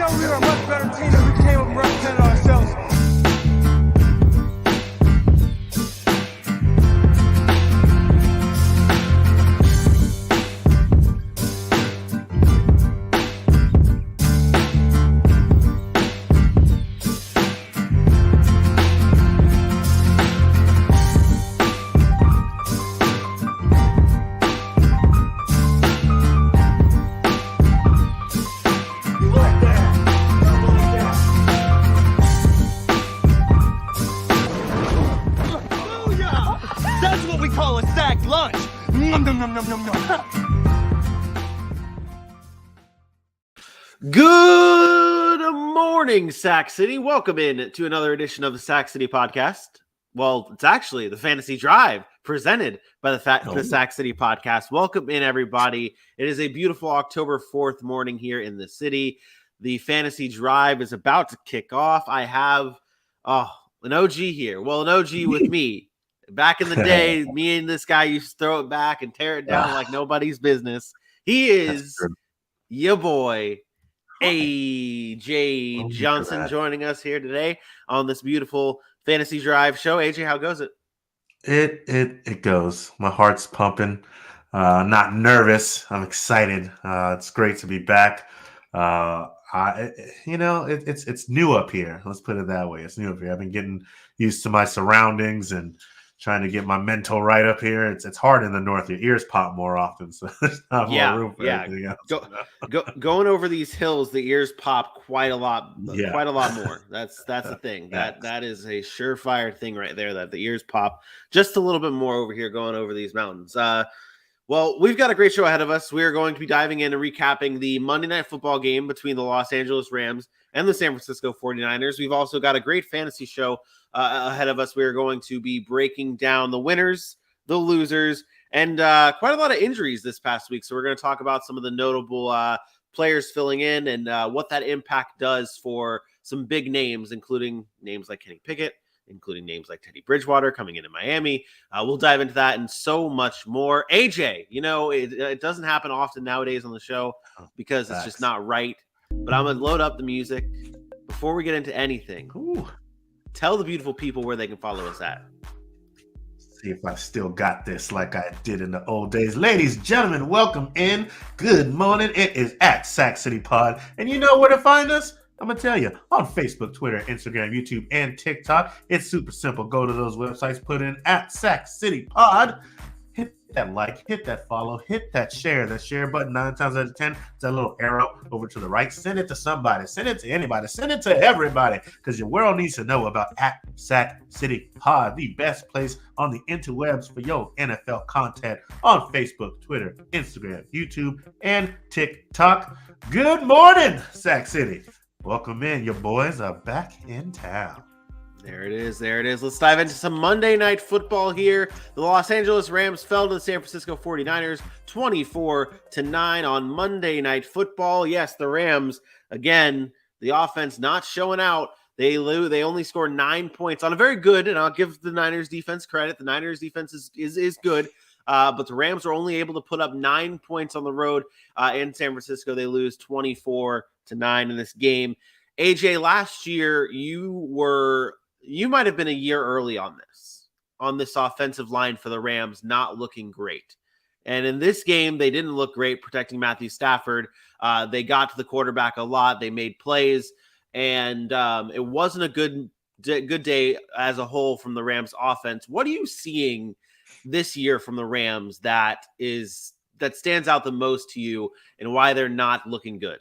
thought we were a much better team if we came up and represented ourselves. Good morning, Sac City. Welcome in to another edition of the Sac City Podcast. Well, it's actually the Fantasy Drive presented by the Sac City Podcast. Welcome in, everybody. It is a beautiful October 4th morning here in the city. The Fantasy Drive is about to kick off. I have an OG here. Well, an OG with me. Back in the day, me and this guy used to throw it back and tear it down like nobody's business. He is your boy, AJ Johnson, joining us here today on this beautiful Fantasy Drive show. AJ, how goes it? It goes. My heart's pumping. Not nervous. I'm excited. It's great to be back. It's new up here. Let's put it that way. It's new up here. I've been getting used to my surroundings and trying to get my mental right up here. It's hard in the north. Your ears pop more often, so there's not more room for anything else. Going over these hills, the ears pop quite a lot more. That's the thing. That is a surefire thing right there, that the ears pop just a little bit more over here going over these mountains. Well, we've got a great show ahead of us. We are going to be diving in and recapping the Monday Night Football game between the Los Angeles Rams and the San Francisco 49ers. We've also got a great fantasy show ahead of us. We are going to be breaking down the winners, the losers, and quite a lot of injuries this past week. So we're going to talk about some of the notable players filling in and what that impact does for some big names, including names like Kenny Pickett, including names like Teddy Bridgewater coming into Miami. We'll dive into that and so much more. AJ, it doesn't happen often nowadays on the show because it's just not right. But I'm going to load up the music. Before we get into anything, tell the beautiful people where they can follow us at. See if I still got this like I did in the old days. Ladies and gentlemen, welcome in. Good morning. It is at Sac City Pod. And you know where to find us? I'm going to tell you, on Facebook, Twitter, Instagram, YouTube, and TikTok. It's super simple. Go to those websites, put in at Sac City Pod. Hit that like, hit that follow, hit that share. That share button 9 times out of 10, it's that little arrow over to the right. Send it to somebody. Send it to anybody. Send it to everybody because your world needs to know about at Sac City Pod, the best place on the interwebs for your NFL content on Facebook, Twitter, Instagram, YouTube, and TikTok. Good morning, Sac City. Welcome in. Your boys are back in town. There it is. Let's dive into some Monday Night Football here. The Los Angeles Rams fell to the San Francisco 49ers 24-9 on Monday Night Football. Yes, the Rams, again, the offense not showing out. They only scored 9 points on a very good, and I'll give the Niners defense credit. The Niners defense is good. But the Rams were only able to put up 9 points on the road in San Francisco. They lose 24-9 in this game. AJ, last year you might have been a year early on this offensive line for the Rams not looking great. And in this game, they didn't look great protecting Matthew Stafford. They got to the quarterback a lot. They made plays, and it wasn't a good day as a whole from the Rams offense. What are you seeing this year from the Rams that stands out the most to you and why they're not looking good?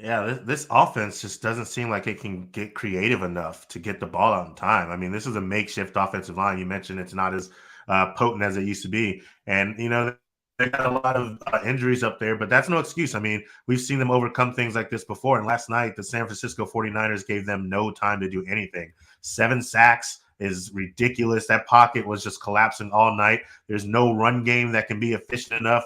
Yeah, this offense just doesn't seem like it can get creative enough to get the ball out in time. I mean, this is a makeshift offensive line. You mentioned it's not as potent as it used to be. And, they got a lot of injuries up there, but that's no excuse. I mean, we've seen them overcome things like this before. And last night, the San Francisco 49ers gave them no time to do anything. 7 sacks is ridiculous. That pocket was just collapsing all night. There's no run game that can be efficient enough.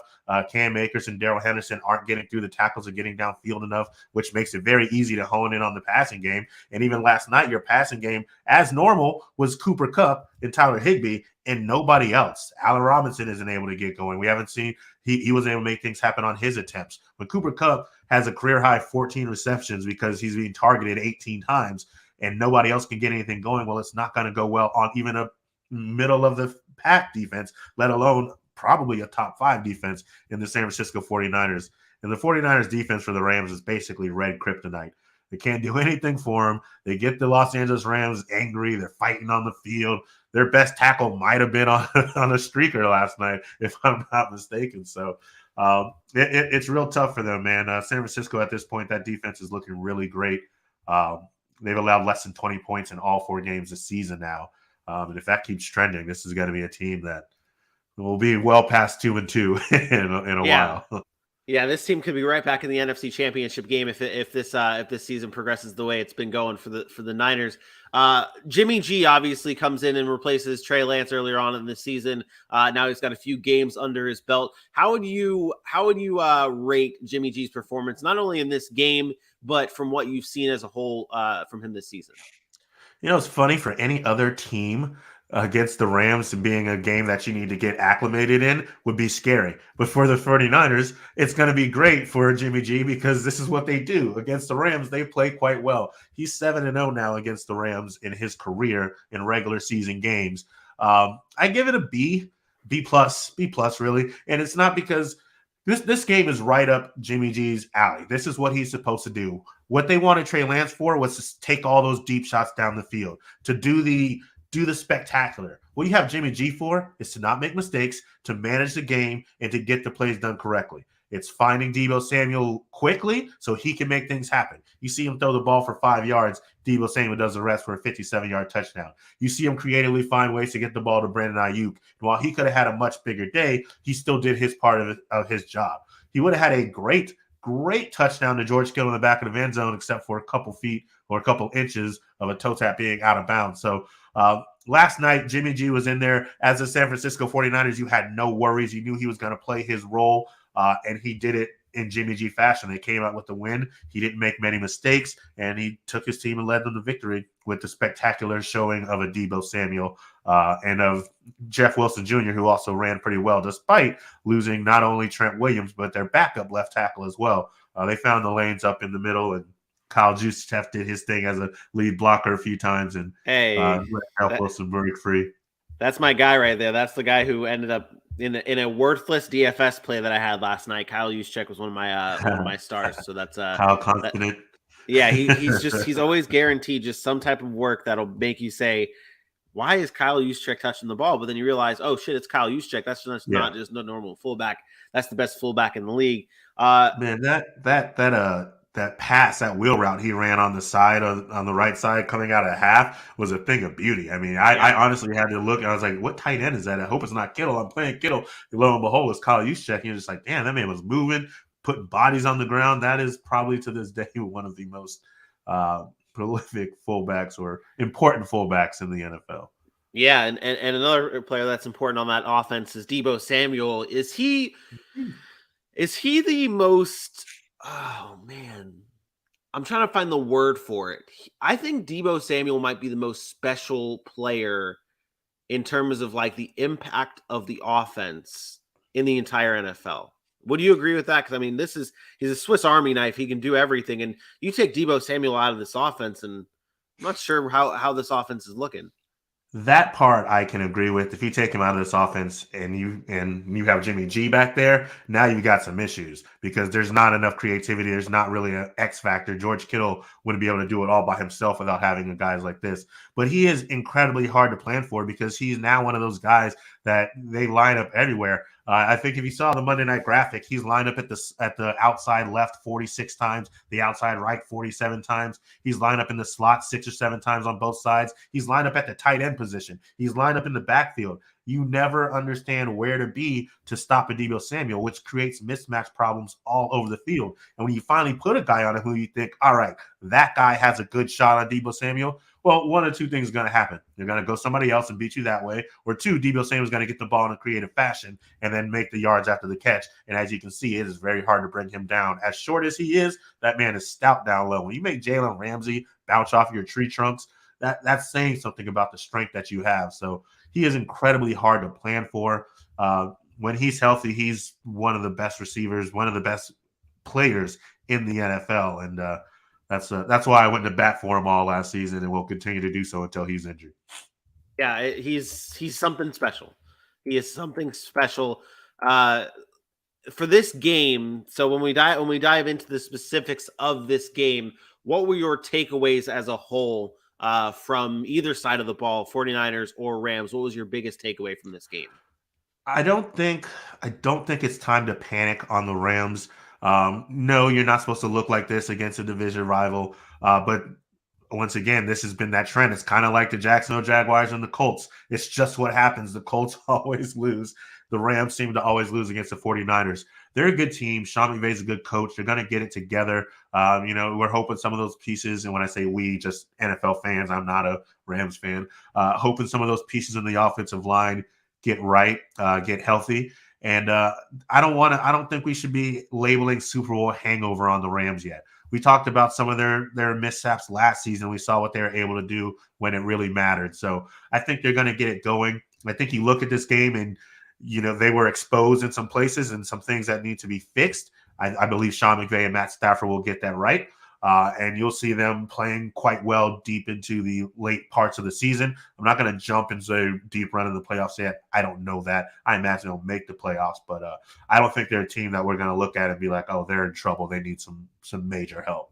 Cam Akers and Darrell Henderson aren't getting through the tackles or getting downfield enough, which makes it very easy to hone in on the passing game. And even last night, your passing game, as normal, was Cooper Kupp and Tyler Higbee and nobody else. Allen Robinson isn't able to get going. We haven't seen he was able to make things happen on his attempts. When Cooper Kupp has a career high 14 receptions because he's being targeted 18 times and nobody else can get anything going, well, it's not going to go well on even a middle of the pack defense, let alone probably a top 5 defense in the San Francisco 49ers. And the 49ers defense for the Rams is basically red kryptonite. They can't do anything for them. They get the Los Angeles Rams angry. They're fighting on the field. Their best tackle might have been on a streaker last night, if I'm not mistaken. So it's real tough for them, man. San Francisco at this point, that defense is looking really great. They've allowed less than 20 points in all 4 games this season now. And if that keeps trending, this is going to be a team that will be well past 2-2 in a while. Yeah, this team could be right back in the NFC Championship game if this season progresses the way it's been going for the Niners. Jimmy G obviously comes in and replaces Trey Lance earlier on in the season. Now he's got a few games under his belt. How would you rate Jimmy G's performance, not only in this game but from what you've seen as a whole from him this season? It's funny, for any other team against the Rams and being a game that you need to get acclimated in would be scary. But for the 49ers, it's going to be great for Jimmy G because this is what they do. Against the Rams, they play quite well. He's 7-0 now against the Rams in his career in regular season games. I give it a B plus really. And it's not because this game is right up Jimmy G's alley. This is what he's supposed to do. What they wanted Trey Lance for was to take all those deep shots down the field, to do the spectacular. What you have Jimmy G for is to not make mistakes, to manage the game, and to get the plays done correctly. It's finding Deebo Samuel quickly so he can make things happen. You see him throw the ball for 5 yards. Deebo Samuel does the rest for a 57-yard touchdown. You see him creatively find ways to get the ball to Brandon Ayuk. And while he could have had a much bigger day, he still did his part of his job. He would have had a great touchdown to George Kittle in the back of the end zone, except for a couple feet or a couple inches of a toe tap being out of bounds. So last night, Jimmy G was in there. As the San Francisco 49ers, you had no worries. You knew he was going to play his role, and he did it in Jimmy G fashion. They came out with the win. He didn't make many mistakes, and he took his team and led them to victory with the spectacular showing of a Deebo Samuel and of Jeff Wilson Jr., who also ran pretty well, despite losing not only Trent Williams, but their backup left tackle as well. They found the lanes up in the middle, and Kyle Juszczyk did his thing as a lead blocker a few times and let Jeff Wilson break free. That's my guy right there. That's the guy who ended up in a worthless DFS play that I had last night. Kyle Juszczyk was one of my stars. So that's Kyle confident. He's always guaranteed just some type of work that'll make you say, why is Kyle Juszczyk touching the ball? But then you realize, oh shit, it's Kyle Juszczyk. That's not just no normal fullback. That's the best fullback in the league. Man, that pass, that wheel route he ran on the right side coming out of half was a thing of beauty. I mean, I honestly had to look and I was like, what tight end is that? I hope it's not Kittle. I'm playing Kittle. And lo and behold, it's Kyle Juszczyk. And you're just like, damn, that man was moving, putting bodies on the ground. That is probably to this day one of the most prolific fullbacks or important fullbacks in the NFL. Yeah, and another player that's important on that offense is Deebo Samuel. Is he the most... Oh, man. I'm trying to find the word for it. I think Deebo Samuel might be the most special player in terms of like the impact of the offense in the entire NFL. Would you agree with that? Because, I mean, he's a Swiss Army knife. He can do everything. And you take Deebo Samuel out of this offense, and I'm not sure how this offense is looking. That part I can agree with. If you take him out of this offense and you have Jimmy G back there, now you've got some issues because there's not enough creativity. There's not really an X factor. George Kittle wouldn't be able to do it all by himself without having guys like this. But he is incredibly hard to plan for because he's now one of those guys that they line up everywhere. I think if you saw the Monday night graphic, he's lined up at the outside left 46 times, the outside right 47 times. He's lined up in the slot 6 or 7 times on both sides. He's lined up at the tight end position. He's lined up in the backfield. You never understand where to be to stop a Deebo Samuel, which creates mismatch problems all over the field. And when you finally put a guy on it who you think, all right, that guy has a good shot on Deebo Samuel, well, one of two things is going to happen. They're going to go somebody else and beat you that way. Or two, Deebo Samuel is going to get the ball in a creative fashion and then make the yards after the catch. And as you can see, it is very hard to bring him down. As short as he is, that man is stout down low. When you make Jalen Ramsey bounce off your tree trunks, that's saying something about the strength that you have. So he is incredibly hard to plan for. when he's healthy, he's one of the best receivers, one of the best players in the NFL, and that's why I went to bat for him all last season, and will continue to do so until he's injured. Yeah, he's something special. He is something special for this game. So when we dive into the specifics of this game, what were your takeaways as a whole from either side of the ball, 49ers or Rams? What was your biggest takeaway from this game? I don't think it's time to panic on the Rams. No, you're not supposed to look like this against a division rival. But once again, this has been that trend. It's kind of like the Jacksonville Jaguars and the Colts. It's just what happens. The Colts always lose. The Rams seem to always lose against the 49ers. They're a good team. Sean McVay's a good coach. They're going to get it together. We're hoping some of those pieces, and when I say we, just NFL fans, I'm not a Rams fan, hoping some of those pieces in the offensive line get right, get healthy. And I don't think we should be labeling Super Bowl hangover on the Rams yet. We talked about some of their mishaps last season. We saw what they were able to do when it really mattered. So I think they're going to get it going. I think you look at this game and, they were exposed in some places and some things that need to be fixed. I believe Sean McVay and Matt Stafford will get that right. And you'll see them playing quite well deep into the late parts of the season. I'm not going to jump into a deep run in the playoffs yet. I don't know that. I imagine they'll make the playoffs, but I don't think they're a team that we're going to look at and be like, oh, they're in trouble. They need some major help.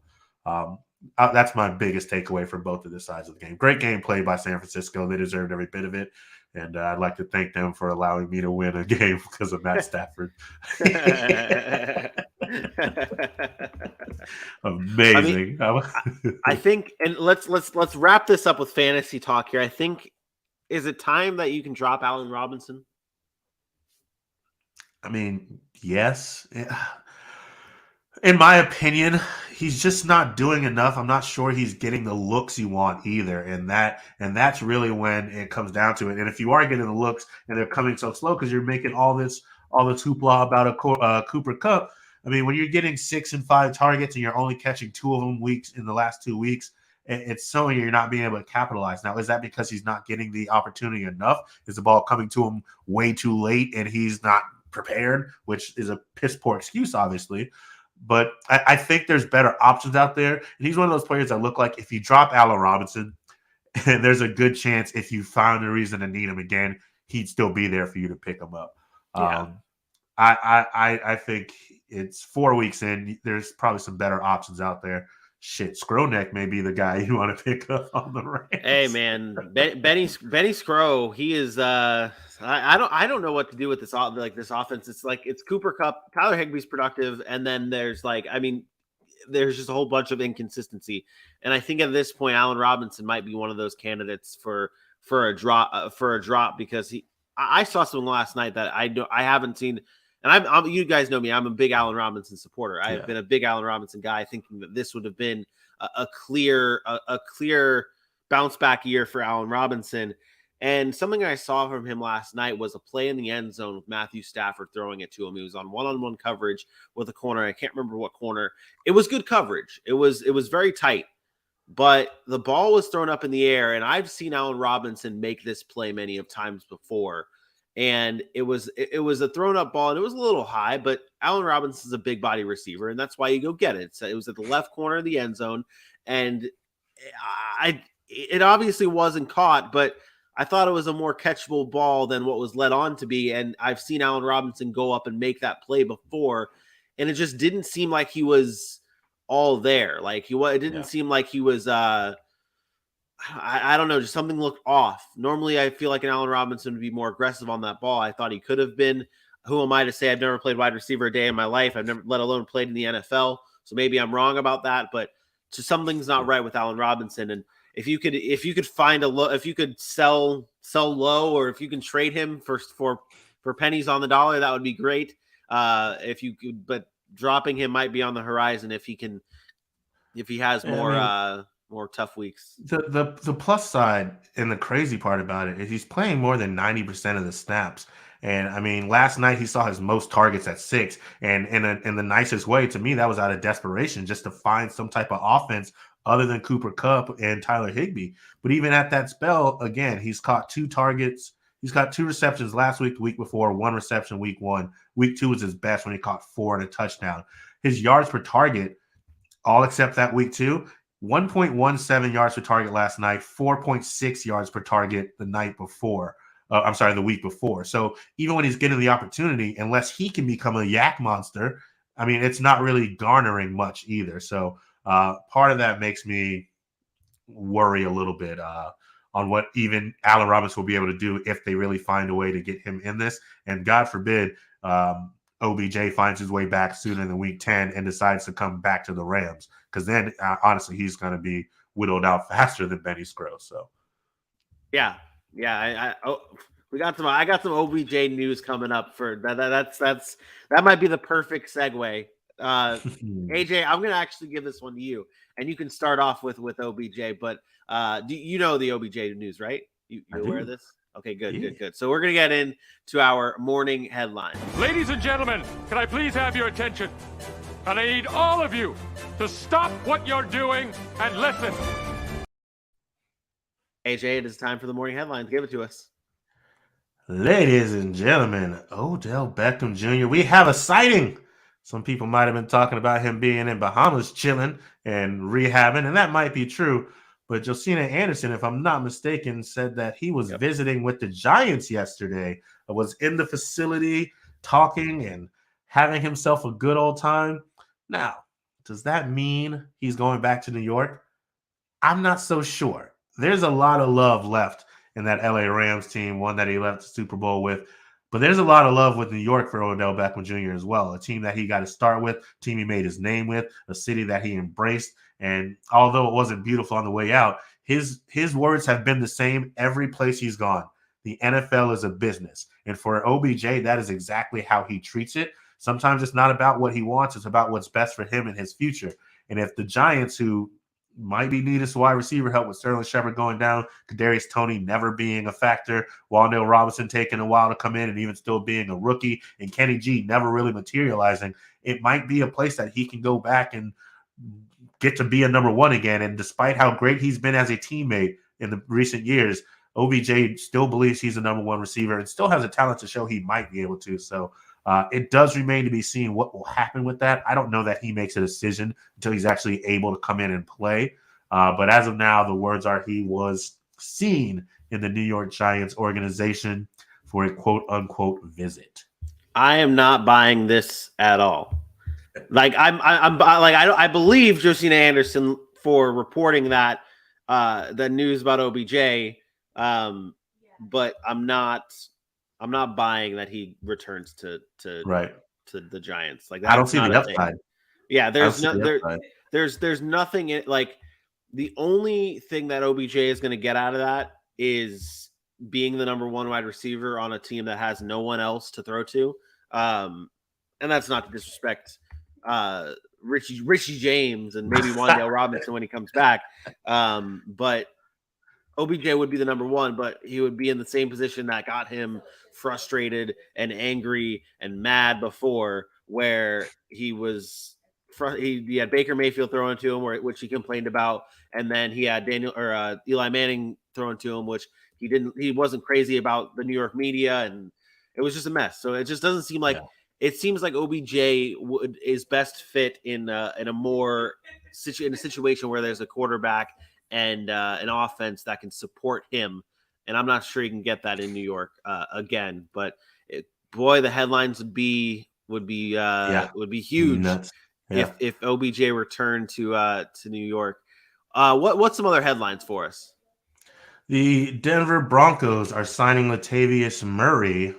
That's my biggest takeaway from both of the sides of the game. Great game played by San Francisco. They deserved every bit of it. And I'd like to thank them for allowing me to win a game because of Matt Stafford. Amazing. I think, and let's wrap this up with fantasy talk here. I think, is it time that you can drop Allen Robinson? I mean, yes. In my opinion, he's just not doing enough. I'm not sure he's getting the looks you want either. And that's really when it comes down to it. And if you are getting the looks and they're coming so slow because you're making all this hoopla about a Cooper Kupp, I mean, when you're getting 6 and 5 targets and you're only catching 2 of them in the last 2 weeks, it's showing you're not being able to capitalize. Now, is that because he's not getting the opportunity enough? Is the ball coming to him way too late and he's not prepared, which is a piss poor excuse, obviously. But I think there's better options out there. And he's one of those players that look like if you drop Allen Robinson, and there's a good chance if you found a reason to need him again, he'd still be there for you to pick him up. Yeah. I think it's 4 weeks in. There's probably some better options out there. Shit, Skronek may be the guy you want to pick up on the Rams. Hey man, Benny Skro, he is. I don't know what to do with this this offense. It's Cooper Kupp, Tyler Higbee's productive, and then there's there's just a whole bunch of inconsistency. And I think at this point, Allen Robinson might be one of those candidates for a drop because I saw something last night that I haven't seen. And I'm you guys know me. I'm a big Allen Robinson supporter. I have been a big Allen Robinson guy, thinking that this would have been a clear bounce back year for Allen Robinson. And something I saw from him last night was a play in the end zone with Matthew Stafford throwing it to him. He was on one-on-one coverage with a corner. I can't remember what corner. It was good coverage. It was very tight, but the ball was thrown up in the air. And I've seen Allen Robinson make this play many of times before. And it was a thrown up ball, and it was a little high, but Allen Robinson's a big body receiver, and that's why you go get it. So it was at the left corner of the end zone, and it obviously wasn't caught, but I thought it was a more catchable ball than what was led on to be. And I've seen Allen Robinson go up and make that play before, and it just didn't seem like he was all there. It didn't seem like he was. I don't know, just something looked off. Normally, I feel like an Allen Robinson would be more aggressive on that ball. I thought he could have been. Who am I to say? I've never played wide receiver a day in my life. I've never, let alone played in the NFL. So maybe I'm wrong about that, but just something's not right with Allen Robinson. And if you could find if you could sell low, or if you can trade him for pennies on the dollar, that would be great. If you could, but dropping him might be on the horizon if he has more tough weeks. The plus side and the crazy part about it is he's playing more than 90% of the snaps. And I mean, last night he saw his most targets at 6, and in the nicest way to me, that was out of desperation, just to find some type of offense other than Cooper Kupp and Tyler Higbee. But even at that spell, again, he's caught 2 targets He's got 2 receptions last week, the week before, 1 reception week 1. Week 2 was his best when he caught 4 and a touchdown. His yards per target, all except that week 2, 1.17 yards per target last night, 4.6 yards per target the week before. So even when he's getting the opportunity, unless he can become a yak monster, I mean, it's not really garnering much either. So part of that makes me worry a little bit on what even Allen Robinson will be able to do if they really find a way to get him in this. And God forbid OBJ finds his way back sooner than week 10 and decides to come back to the Rams, because then honestly, he's going to be whittled out faster than Benny Scruggs. So yeah. I got some OBJ news coming up for that. That might be the perfect segue. AJ, I'm gonna actually give this one to you, and you can start off with OBJ. But do you know the OBJ news, right? You aware of this? Okay, good. So we're gonna get into our morning headline. Ladies and gentlemen, can I please have your attention? And I need all of you to stop what you're doing and listen. AJ, it is time for the morning headlines. Give it to us. Ladies and gentlemen, Odell Beckham Jr., we have a sighting. Some people might have been talking about him being in Bahamas chilling and rehabbing, and that might be true. But Josina Anderson, if I'm not mistaken, said that he was visiting with the Giants yesterday, was in the facility talking and having himself a good old time. Now, does that mean he's going back to New York? I'm not so sure. There's a lot of love left in that LA Rams team, one that he left the Super Bowl with. But there's a lot of love with New York for Odell Beckham Jr. as well, a team that he got to start with, a team he made his name with, a city that he embraced. And although it wasn't beautiful on the way out, his words have been the same every place he's gone. The NFL is a business. And for OBJ, that is exactly how he treats it. Sometimes it's not about what he wants. It's about what's best for him and his future. And if the Giants, who might be needing some wide receiver help with Sterling Shepard going down, Kadarius Toney never being a factor, Wan'Dale Robinson taking a while to come in and even still being a rookie, and Kenny G never really materializing, it might be a place that he can go back and get to be a number 1 again. And despite how great he's been as a teammate in the recent years, OBJ still believes he's a number 1 receiver and still has a talent to show he might be able to. So it does remain to be seen what will happen with that. I don't know that he makes a decision until he's actually able to come in and play. But as of now, the words are he was seen in the New York Giants organization for a quote-unquote visit. I am not buying this at all. Like I believe Josina Anderson for reporting that the news about OBJ, but I'm not buying that he returns to the Giants. Like I don't see the upside. Yeah, there's nothing in, like, the only thing that OBJ is going to get out of that is being the number 1 wide receiver on a team that has no one else to throw to. And that's not to disrespect Richie James and maybe Wan'Dale Robinson when he comes back. But OBJ would be the number 1, but he would be in the same position that got him frustrated and angry and mad before, where he had Baker Mayfield throwing to him, which he complained about, and then he had Eli Manning throwing to him, which he wasn't crazy about the New York media, and it was just a mess. So it just doesn't seem like it seems like OBJ is best fit in a situation where there's a quarterback and an offense that can support him. And I'm not sure you can get that in New York again. But the headlines would be huge. Nuts. Yeah. If OBJ returned to New York. What's some other headlines for us? The Denver Broncos are signing Latavius Murray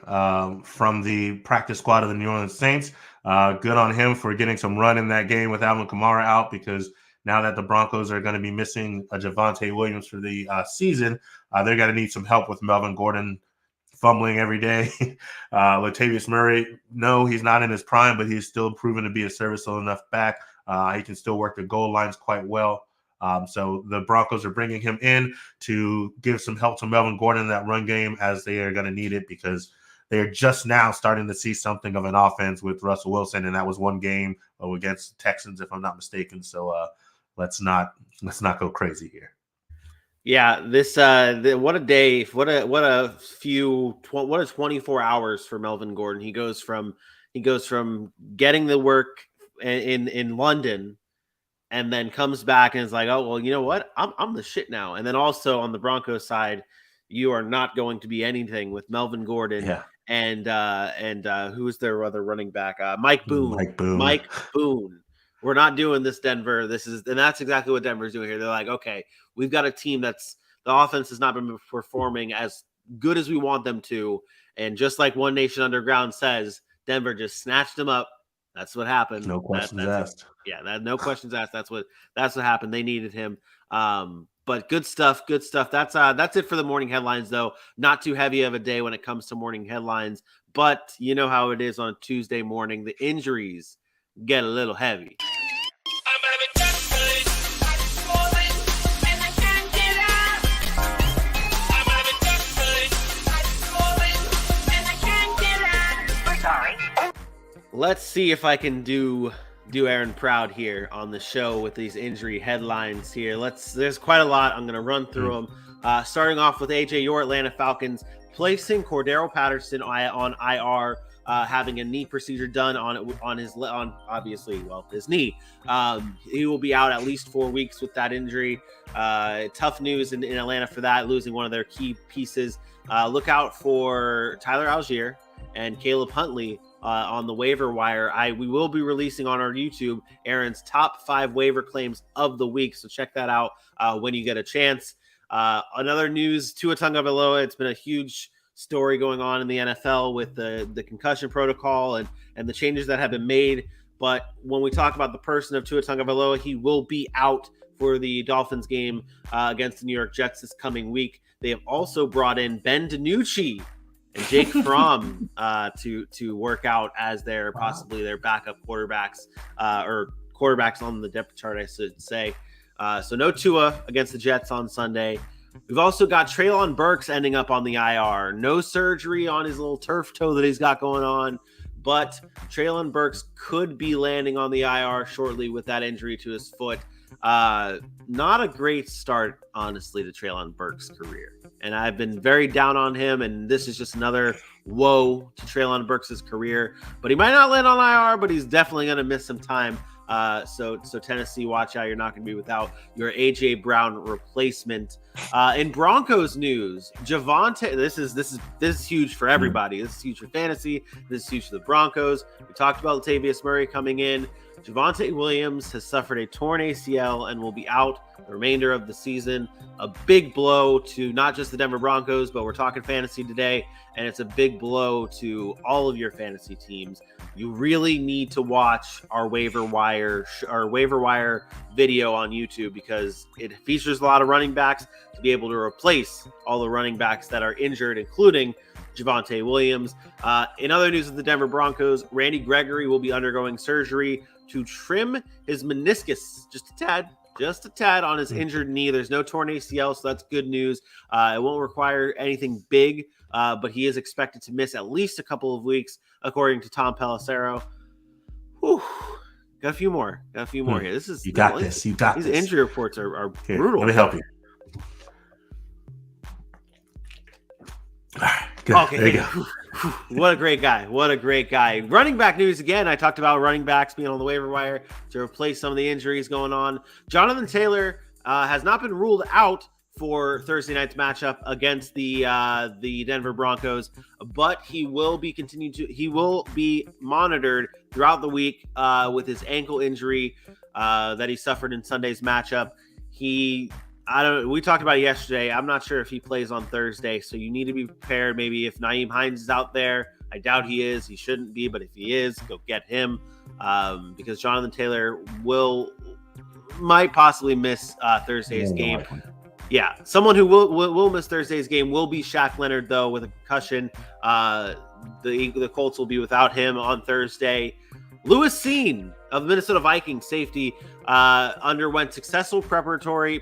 from the practice squad of the New Orleans Saints. Good on him for getting some run in that game with Alvin Kamara out, because now that the Broncos are going to be missing a Devonte Williams for the season, they're going to need some help with Melvin Gordon fumbling every day. Latavius Murray, no, he's not in his prime, but he's still proven to be a serviceable enough back. He can still work the goal lines quite well. So the Broncos are bringing him in to give some help to Melvin Gordon in that run game, as they are going to need it, because they're just now starting to see something of an offense with Russell Wilson, and that was one game against the Texans, if I'm not mistaken. So let's not go crazy here. Yeah, this what a day, what a 24 hours for Melvin Gordon. He goes from getting the work in London, and then comes back and is like, oh well, you know what, I'm the shit now. And then also on the Broncos side, you are not going to be anything with Melvin Gordon. Yeah. And who's their other running back? Mike Boone. Mike Boone. We're not doing this, Denver. And that's exactly what Denver's doing here. They're like, okay, we've got a team the offense has not been performing as good as we want them to. And just like One Nation Underground says, Denver just snatched them up. That's what happened. No questions asked. No questions asked. That's what happened. They needed him. But good stuff. That's it for the morning headlines, though. Not too heavy of a day when it comes to morning headlines. But you know how it is on Tuesday morning. The injuries get a little heavy. Let's see if I can do Aaron proud here on the show with these injury headlines here. There's quite a lot. I'm going to run through them. Starting off with AJ, your Atlanta Falcons placing Cordero Patterson on IR, having a knee procedure done on his knee. He will be out at least 4 weeks with that injury. Tough news in Atlanta for that, losing one of their key pieces. Look out for Tyler Algier and Caleb Huntley on the waiver wire. We will be releasing on our YouTube Aaron's top 5 waiver claims of the week, so check that out when you get a chance. Another news, Tua Tagovailoa. It's been a huge story going on in the NFL with the concussion protocol and the changes that have been made. But when we talk about the person of Tua Tagovailoa, he will be out for the Dolphins game against the New York Jets this coming week. They have also brought in Ben DiNucci and Jake Fromm to work out as possibly their backup quarterbacks or quarterbacks on the depth chart, I should say. So no Tua against the Jets on Sunday. We've also got Treylon Burks ending up on the IR. No surgery on his little turf toe that he's got going on, but Treylon Burks could be landing on the IR shortly with that injury to his foot. Not a great start, honestly, to Treylon Burks' career. And I've been very down on him, and this is just another woe to Treylon Burks' career. But he might not land on IR, but he's definitely going to miss some time. So Tennessee, watch out. You're not going to be without your A.J. Brown replacement. In Broncos news, Javonte, this is huge for everybody. This is huge for fantasy. This is huge for the Broncos. We talked about Latavius Murray coming in. Devonte Williams has suffered a torn ACL and will be out the remainder of the season. A big blow to not just the Denver Broncos, but we're talking fantasy today, and it's a big blow to all of your fantasy teams. You really need to watch our waiver wire video on YouTube because it features a lot of running backs to be able to replace all the running backs that are injured, including Devonte Williams. In other news of the Denver Broncos, Randy Gregory will be undergoing surgery to trim his meniscus just a tad on his injured knee. There's no torn ACL, so that's good news. It won't require anything big, but he is expected to miss at least a couple of weeks, according to Tom Pelissero. Whew. Got a few more here. This is you got this. These injury reports are Here, brutal. Let me help you. All right, good. Okay, there you go. What a great guy. Running back news again. I talked about running backs being on the waiver wire to replace some of the injuries going on. Jonathan Taylor has not been ruled out for Thursday night's matchup against the Denver Broncos, but he will be monitored throughout the week with his ankle injury that he suffered in Sunday's matchup. We talked about it yesterday. I'm not sure if he plays on Thursday, so you need to be prepared. Maybe if Nyheim Hines is out there, I doubt he is. He shouldn't be, but if he is, go get him because Jonathan Taylor might possibly miss Thursday's game. Likely. Yeah, someone who will miss Thursday's game will be Shaq Leonard, though, with a concussion. The Colts will be without him on Thursday. Lewis Seen of Minnesota Vikings safety underwent successful preparatory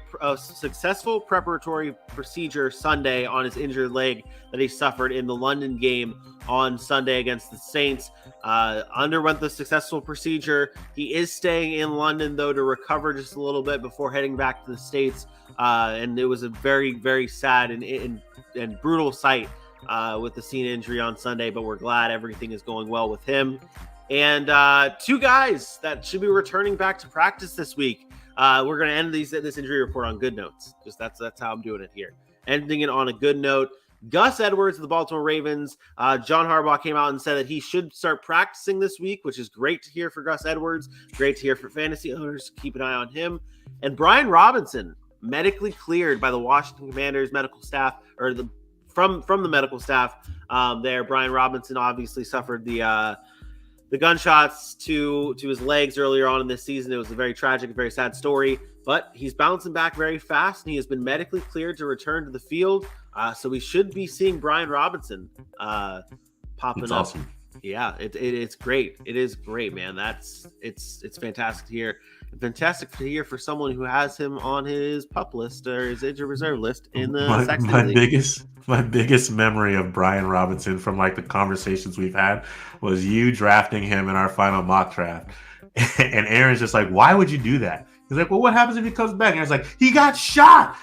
procedure Sunday on his injured leg that he suffered in the London game on Sunday against the Saints. Underwent the successful procedure. He is staying in London, though, to recover just a little bit before heading back to the States. And it was a very, very sad and brutal sight with the Seen injury on Sunday, but we're glad everything is going well with him. And two guys that should be returning back to practice this week. We're going to end this injury report on good notes. Just that's how I'm doing it here. Ending it on a good note. Gus Edwards of the Baltimore Ravens. John Harbaugh came out and said that he should start practicing this week, which is great to hear for Gus Edwards. Great to hear for fantasy owners. Keep an eye on him. And Brian Robinson, medically cleared by the Washington Commanders medical staff, or from the medical staff there. Brian Robinson obviously suffered the gunshots to his legs earlier on in this season. It was a very tragic, very sad story, but he's bouncing back very fast, and he has been medically cleared to return to the field. So we should be seeing Brian Robinson popping That's up. awesome. Yeah, it's great. It is great, man. It's fantastic to hear. Fantastic to hear for someone who has him on his PUP list or his injured reserve list in the Saxony League. My biggest memory of Brian Robinson from like the conversations we've had was you drafting him in our final mock draft. And Aaron's just like, why would you do that? He's like, well, what happens if he comes back? And Aaron's like, he got shot.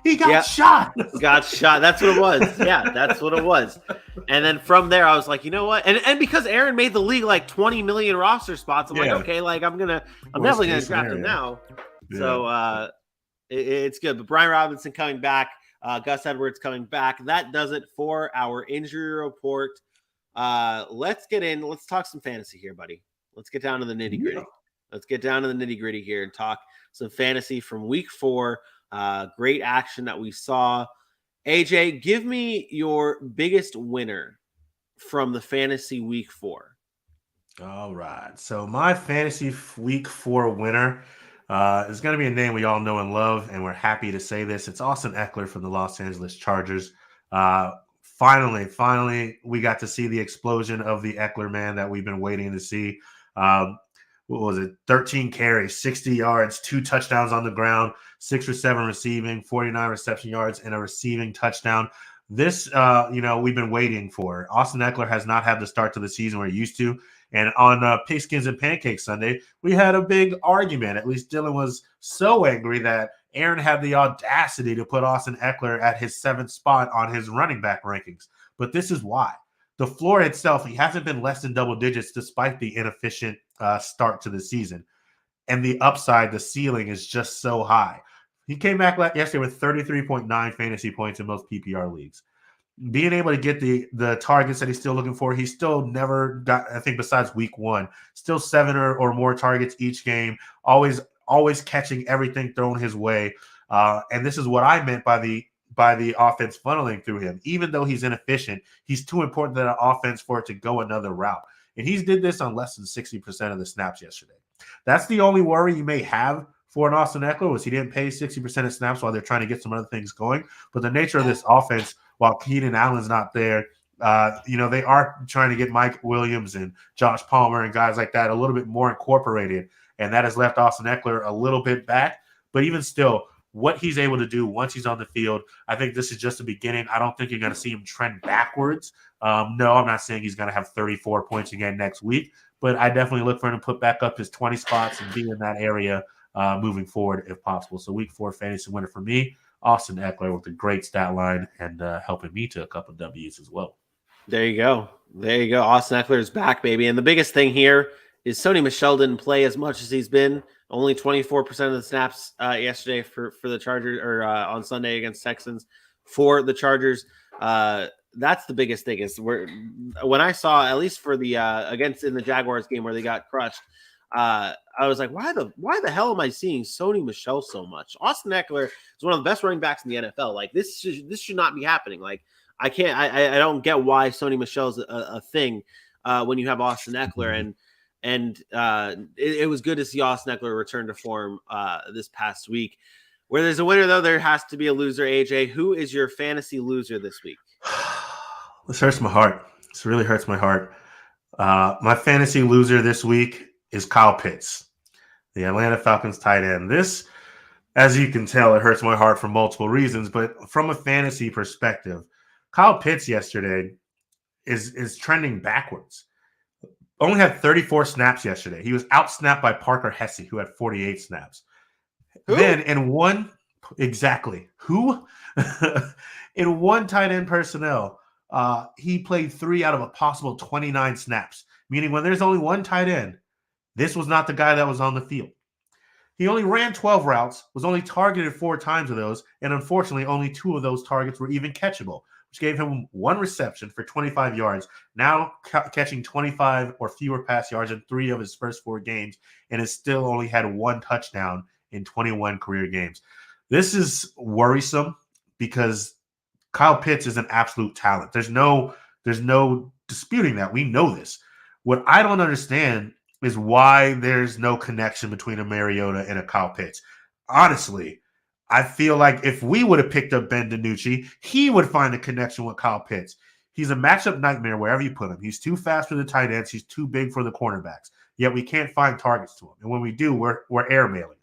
He got shot. Got shot. That's what it was. Yeah, that's what it was. And then from there, I was like, you know what? And because Aaron made the league like 20 million roster spots, I'm like, okay, like I'm definitely gonna draft him now. Yeah. So it's good. But Brian Robinson coming back, Gus Edwards coming back. That does it for our injury report. Let's talk some fantasy here, buddy. Let's get down to the nitty gritty. Yeah. Let's get down to the nitty gritty here and talk some fantasy from week 4. Great action that we saw. AJ, give me your biggest winner from the fantasy week 4. All right. So my fantasy week 4 winner is going to be a name we all know and love, and we're happy to say this. It's Austin Eckler from the Los Angeles Chargers. Finally, we got to see the explosion of the Eckler man that we've been waiting to see. What was it? 13 carries, 60 yards, 2 touchdowns on the ground, 6 or 7 receiving, 49 reception yards, and a receiving touchdown. This, we've been waiting for. Austin Eckler has not had the start to the season we're used to. And on Pickens and Pancakes Sunday, we had a big argument. At least Dylan was so angry that Aaron had the audacity to put Austin Eckler at his 7th spot on his running back rankings. But this is why. The floor itself, he hasn't been less than double digits despite the inefficient start to the season. And the upside, the ceiling is just so high. He came back yesterday with 33.9 fantasy points in most PPR leagues. Being able to get the targets that he's still looking for, he's still never got, I think besides week 1, still 7 or more targets each game, always catching everything thrown his way. And this is what I meant by the offense funneling through him. Even though he's inefficient, he's too important to the offense for it to go another route. And he's did this on less than 60% of the snaps yesterday. That's the only worry you may have for an Austin Eckler was he didn't pay 60% of snaps while they're trying to get some other things going. But the nature of this offense, while Keenan Allen's not there, they are trying to get Mike Williams and Josh Palmer and guys like that a little bit more incorporated. And that has left Austin Eckler a little bit back. But even still, what he's able to do once he's on the field, I think this is just the beginning. I don't think you're going to see him trend backwards. No, I'm not saying he's going to have 34 points again next week, but I definitely look for him to put back up his 20 spots and be in that area moving forward if possible. So week 4 fantasy winner for me, Austin Eckler with a great stat line and helping me to a couple of W's as well. There you go. Austin Eckler is back, baby. And the biggest thing here is Sony Michel didn't play as much as he's been. Only 24% of the snaps yesterday for the Chargers, or on Sunday against Texans for the Chargers. That's the biggest thing is when I saw, at least for the against in the Jaguars game where they got crushed, I was like, why the hell am I seeing Sony Michel so much? Austin Eckler is one of the best running backs in the NFL. Like this should not be happening. Like I don't get why Sony Michel is a thing when you have Austin Eckler. And it was good to see Austin Eckler return to form this past week. Where there's a winner, though, there has to be a loser. AJ, who is your fantasy loser this week? This hurts my heart. This really hurts my heart. My fantasy loser this week is Kyle Pitts, the Atlanta Falcons tight end. This, as you can tell, it hurts my heart for multiple reasons, but from a fantasy perspective, Kyle Pitts yesterday is trending backwards. Only had 34 snaps yesterday. He was outsnapped by Parker Hesse, who had 48 snaps. Who? Then in one in one tight end personnel, he played 3 out of a possible 29 snaps, meaning when there's only one tight end, this was not the guy that was on the field. He only ran 12 routes, was only targeted 4 times of those, and unfortunately only 2 of those targets were even catchable, which gave him 1 reception for 25 yards, now catching 25 or fewer pass yards in 3 of his first 4 games, and has still only had 1 touchdown in 21 career games. This is worrisome because Kyle Pitts is an absolute talent. There's no disputing that. We know this. What I don't understand is why there's no connection between a Mariota and a Kyle Pitts. Honestly, I feel like if we would have picked up Ben DiNucci, he would find a connection with Kyle Pitts. He's a matchup nightmare wherever you put him. He's too fast for the tight ends. He's too big for the cornerbacks. Yet we can't find targets to him. And when we do, we're airmailing him.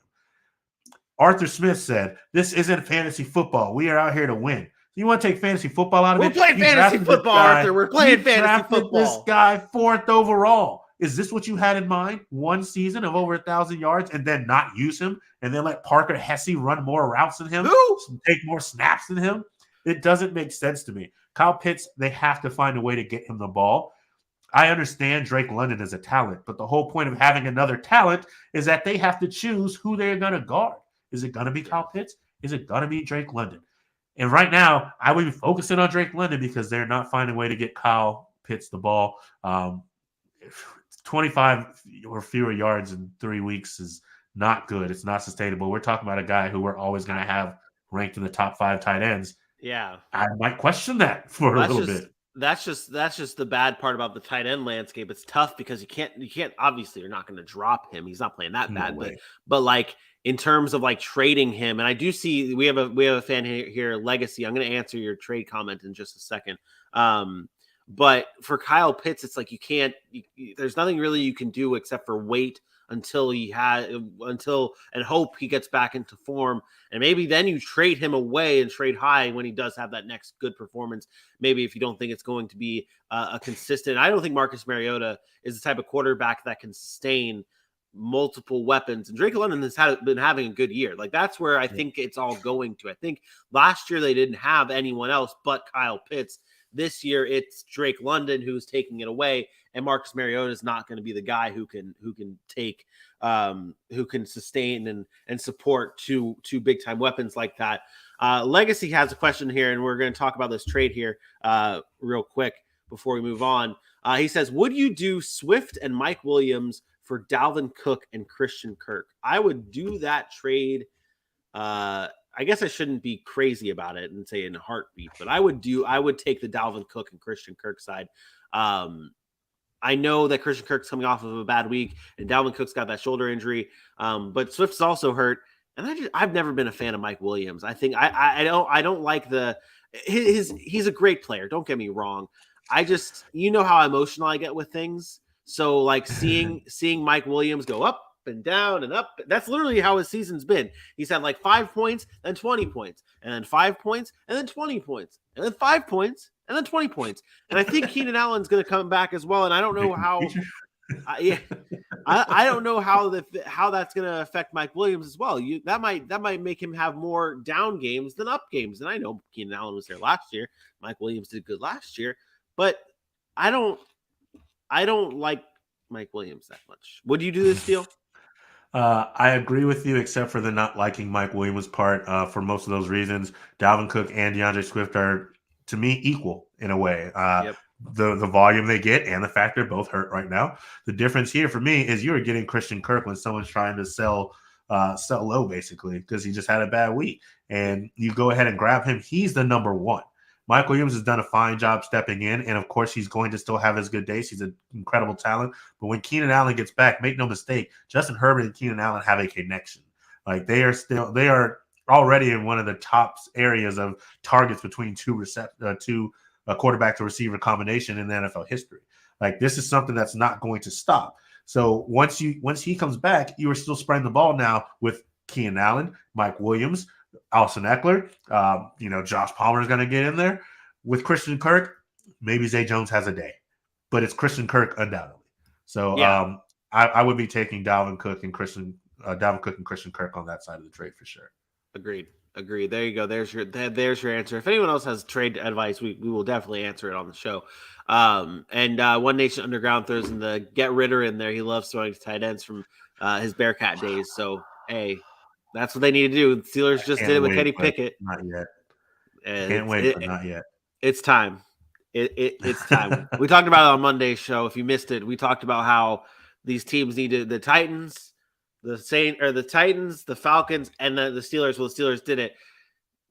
Arthur Smith said, "This isn't fantasy football. We are out here to win." You want to take fantasy football out of it? We're playing fantasy football, Arthur. We're playing fantasy football. This guy 4th overall. Is this what you had in mind? 1 season of over 1,000 yards and then not use him and then let Parker Hesse run more routes than him, take more snaps than him? It doesn't make sense to me. Kyle Pitts, they have to find a way to get him the ball. I understand Drake London is a talent, but the whole point of having another talent is that they have to choose who they're going to guard. Is it going to be Kyle Pitts? Is it going to be Drake London? And right now, I would be focusing on Drake London because they're not finding a way to get Kyle Pitts the ball. 25 or fewer yards in 3 weeks is not good. It's not sustainable. We're talking about a guy who we're always going to have ranked in the top 5 tight ends. Yeah. I might question that for a little bit. That's just the bad part about the tight end landscape. It's tough because you can't obviously you're not going to drop him. He's not playing that bad, but like in terms of like trading him, and I do see we have a fan here, Legacy. I'm going to answer your trade comment in just a second. But for Kyle Pitts, it's like there's nothing really you can do except for wait until and hope he gets back into form. And maybe then you trade him away and trade high when he does have that next good performance. Maybe if you don't think it's going to be a consistent, I don't think Marcus Mariota is the type of quarterback that can sustain multiple weapons. And Drake London has been having a good year. Like that's where I think it's all going to. I think last year they didn't have anyone else but Kyle Pitts. This year, it's Drake London who's taking it away, and Marcus Mariota is not going to be the guy who can sustain and support two big time weapons like that. Legacy has a question here, and we're going to talk about this trade here real quick before we move on. He says, "Would you do Swift and Mike Williams for Dalvin Cook and Christian Kirk?" I would do that trade. I guess I shouldn't be crazy about it and say in a heartbeat, but I would take the Dalvin Cook and Christian Kirk side. I know that Christian Kirk's coming off of a bad week and Dalvin Cook's got that shoulder injury. But Swift's also hurt. And I've never been a fan of Mike Williams. I think I don't like he's a great player. Don't get me wrong. I just, how emotional I get with things. So like seeing Mike Williams go up and down and up. That's literally how his season's been. He's had like 5 points, then 20 points, and then 5 points, and then 20 points, and then 5 points, and then 20 points. And I think Keenan Allen's going to come back as well. And I don't know how. I don't know how that's going to affect Mike Williams as well. That might make him have more down games than up games. And I know Keenan Allen was there last year. Mike Williams did good last year, but I don't like Mike Williams that much. Would you do this deal? I agree with you, except for the not liking Mike Williams part. For most of those reasons, Dalvin Cook and DeAndre Swift are, to me, equal in a way. Yep. The volume they get and the fact they're both hurt right now. The difference here for me is you are getting Christian Kirk when someone's trying to sell low, basically, because he just had a bad week. And you go ahead and grab him. He's the number one. Mike Williams has done a fine job stepping in, and of course, he's going to still have his good days. He's an incredible talent. But when Keenan Allen gets back, make no mistake, Justin Herbert and Keenan Allen have a connection. Like they are already in one of the top areas of targets between two quarterback to receiver combination in the NFL history. Like, this is something that's not going to stop. So once he comes back, you are still spreading the ball now with Keenan Allen, Mike Williams, Austin Eckler. Josh Palmer is going to get in there. With Christian Kirk, maybe Zay Jones has a day, but it's Christian Kirk undoubtedly. So I would be taking Dalvin Cook and Christian Kirk on that side of the trade for sure. Agreed. There you go. There's your answer. If anyone else has trade advice, we will definitely answer it on the show. And One Nation Underground throws in the Get Ritter in there. He loves throwing to tight ends from his Bearcat days. So, hey, that's what they need to do. The Steelers just did it with Kenny Pickett. Not yet. Can't wait, but not yet. It's time. It's time. We talked about it on Monday's show. If you missed it, we talked about how these teams needed the Titans, the Titans, the Falcons, and the Steelers. Well, the Steelers did it.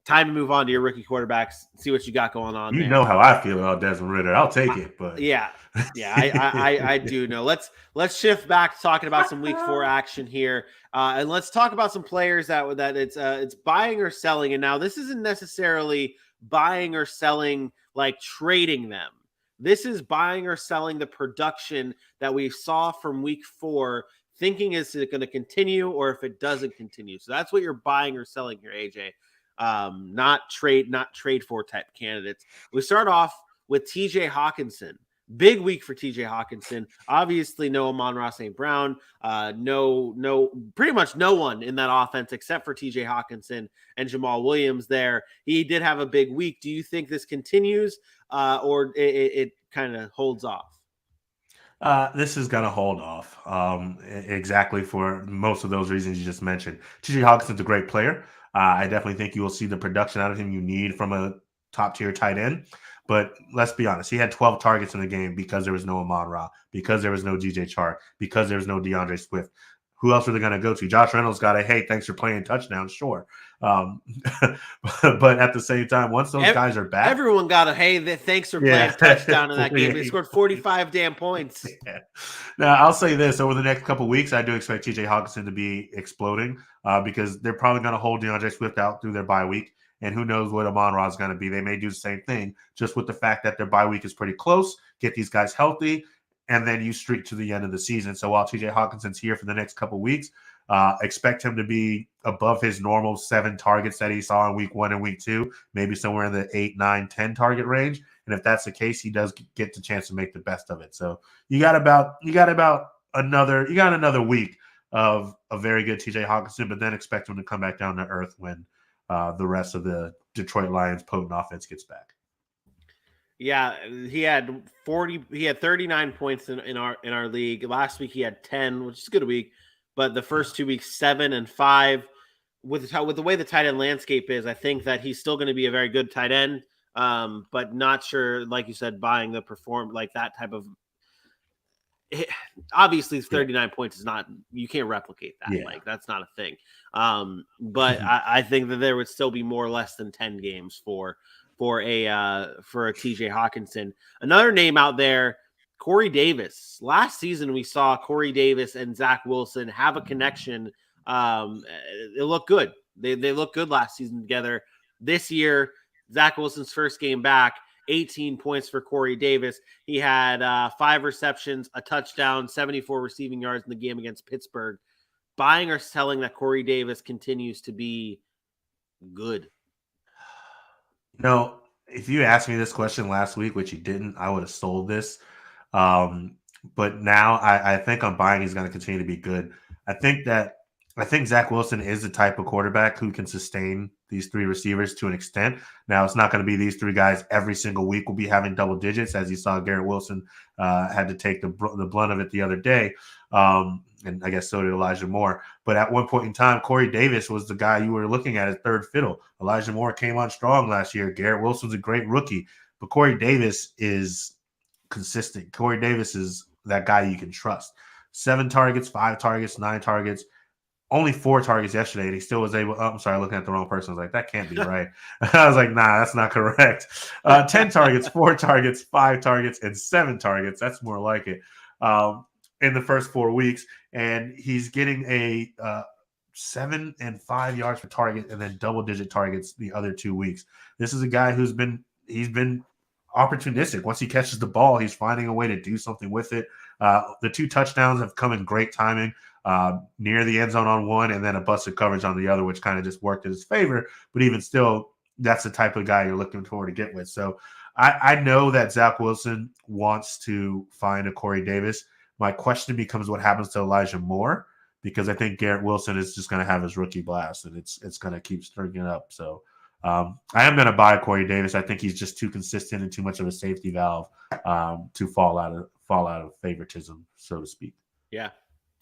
Time to move on to your rookie quarterbacks. See what you got going on. You know how I feel about Desmond Ridder. I'll take it, but I do know. Let's shift back to talking about some Week 4 action here, and let's talk about some players that it's buying or selling. And now this isn't necessarily buying or selling like trading them. This is buying or selling the production that we saw from Week 4. Thinking is it going to continue or if it doesn't continue. So that's what you're buying or selling here, AJ. Not trade for type candidates. We start off with TJ Hawkinson. Big week for TJ Hawkinson. Obviously, no Amon-Ra St. Brown. Pretty much no one in that offense except for TJ Hawkinson and Jamal Williams there. He did have a big week. Do you think this continues or it kind of holds off? This is going to hold off exactly for most of those reasons you just mentioned. TJ Hawkinson's a great player. I definitely think you will see the production out of him you need from a top-tier tight end. But let's be honest, he had 12 targets in the game because there was no Amon-Ra, because there was no DJ Chark, because there was no DeAndre Swift. Who else are they going to go to? Josh Reynolds got a, hey, thanks for playing touchdown, sure. But at the same time, once those guys are back. Everyone got a, hey, thanks for playing touchdown in that game. They scored 45 damn points. Yeah. Now, I'll say this. Over the next couple of weeks, I do expect TJ Hawkinson to be exploding because they're probably going to hold DeAndre Swift out through their bye week. And who knows what Amon-Ra is going to be. They may do the same thing just with the fact that their bye week is pretty close, get these guys healthy, and then you streak to the end of the season. So while TJ Hawkinson's here for the next couple of weeks, expect him to be above his normal 7 targets that he saw in week 1 and week 2, maybe somewhere in the 8, 9, 10 target range. And if that's the case, he does get the chance to make the best of it. So you got another week of a very good TJ Hawkinson, but then expect him to come back down to earth when the rest of the Detroit Lions potent offense gets back. Yeah, he had 39 points in our league. Last week he had 10, which is a good week. But the first 2 weeks, 7 and 5. With the way the tight end landscape is, I think that he's still going to be a very good tight end. But not sure, like you said, buying the perform like that type of. Obviously, 39 points is not. You can't replicate that. Yeah. Like that's not a thing. But I think that there would still be more or less than 10 games for a TJ Hawkinson. Another name out there, Corey Davis. Last season, we saw Corey Davis and Zach Wilson have a connection. It looked good. They looked good last season together. This year, Zach Wilson's first game back, 18 points for Corey Davis. He had 5 receptions, a touchdown, 74 receiving yards in the game against Pittsburgh. Buying or selling that Corey Davis continues to be good? If you asked me this question last week, which you didn't, I would have sold this. But now I think I'm buying he's going to continue to be good. I think Zach Wilson is the type of quarterback who can sustain these 3 receivers to an extent. Now, it's not going to be these 3 guys every single week will be having double digits, as you saw Garrett Wilson had to take the blunt of it the other day. And I guess so did Elijah Moore. But at one point in time, Corey Davis was the guy you were looking at as third fiddle. Elijah Moore came on strong last year. Garrett Wilson's a great rookie. But Corey Davis is consistent. Corey Davis is that guy you can trust. 7 targets, 5 targets, 9 targets. Only 4 targets yesterday, and he still was able – I'm sorry, looking at the wrong person. I was like, that can't be right. I was like, nah, that's not correct. 10 targets, 4 targets, 5 targets, and 7 targets. That's more like it in the first 4 weeks. And he's getting a 7 and 5 yards per target and then double-digit targets the other 2 weeks. This is a guy he's been opportunistic. Once he catches the ball, he's finding a way to do something with it. The 2 touchdowns have come in great timing, near the end zone on one, and then a busted coverage on the other, which kind of just worked in his favor. But even still, that's the type of guy you're looking forward to get with. So I know that Zach Wilson wants to find a Corey Davis. My question becomes what happens to Elijah Moore, because I think Garrett Wilson is just going to have his rookie blast, and it's going to keep stirring it up. So I am going to buy Corey Davis. I think he's just too consistent and too much of a safety valve to fall out of favoritism, so to speak. Yeah,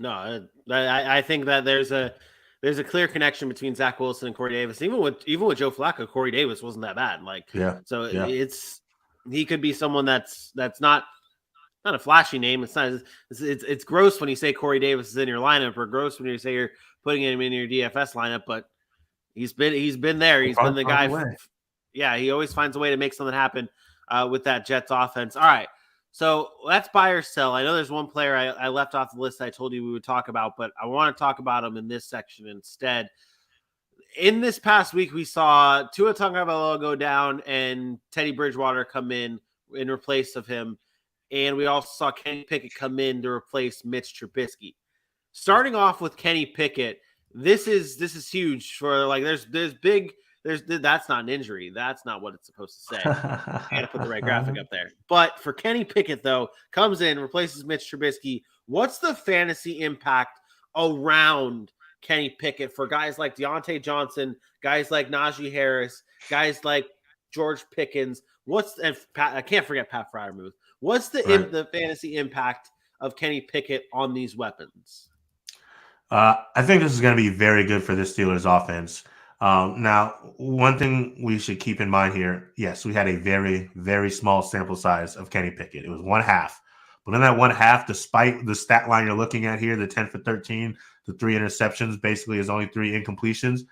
no, I think that there's a clear connection between Zach Wilson and Corey Davis. Even with Joe Flacco, Corey Davis wasn't that bad. He could be someone that's not a flashy name. It's gross when you say Corey Davis is in your lineup, or gross when you say you're putting him in your DFS lineup, but he's been there. He's been the guy. He always finds a way to make something happen with that Jets offense. All right. So let's buy or sell. I know there's one player I left off the list I told you we would talk about, but I want to talk about him in this section instead. In this past week, we saw Tua Tagovailoa go down and Teddy Bridgewater come in replace of him. And we also saw Kenny Pickett come in to replace Mitch Trubisky. Starting off with Kenny Pickett, this is huge for that's not an injury. That's not what it's supposed to say. I got to put the right graphic up there. But for Kenny Pickett, though, comes in, replaces Mitch Trubisky. What's the fantasy impact around Kenny Pickett for guys like Deontay Johnson, guys like Najee Harris, guys like George Pickens? I can't forget Pat Freiermuth. What's the fantasy impact of Kenny Pickett on these weapons? I think this is going to be very good for the Steelers offense. Now, one thing we should keep in mind here, yes, we had a very, very small sample size of Kenny Pickett. It was 1/2. But in that 1/2, despite the stat line you're looking at here, the 10 for 13, the 3 interceptions, basically is only 3 incompletions,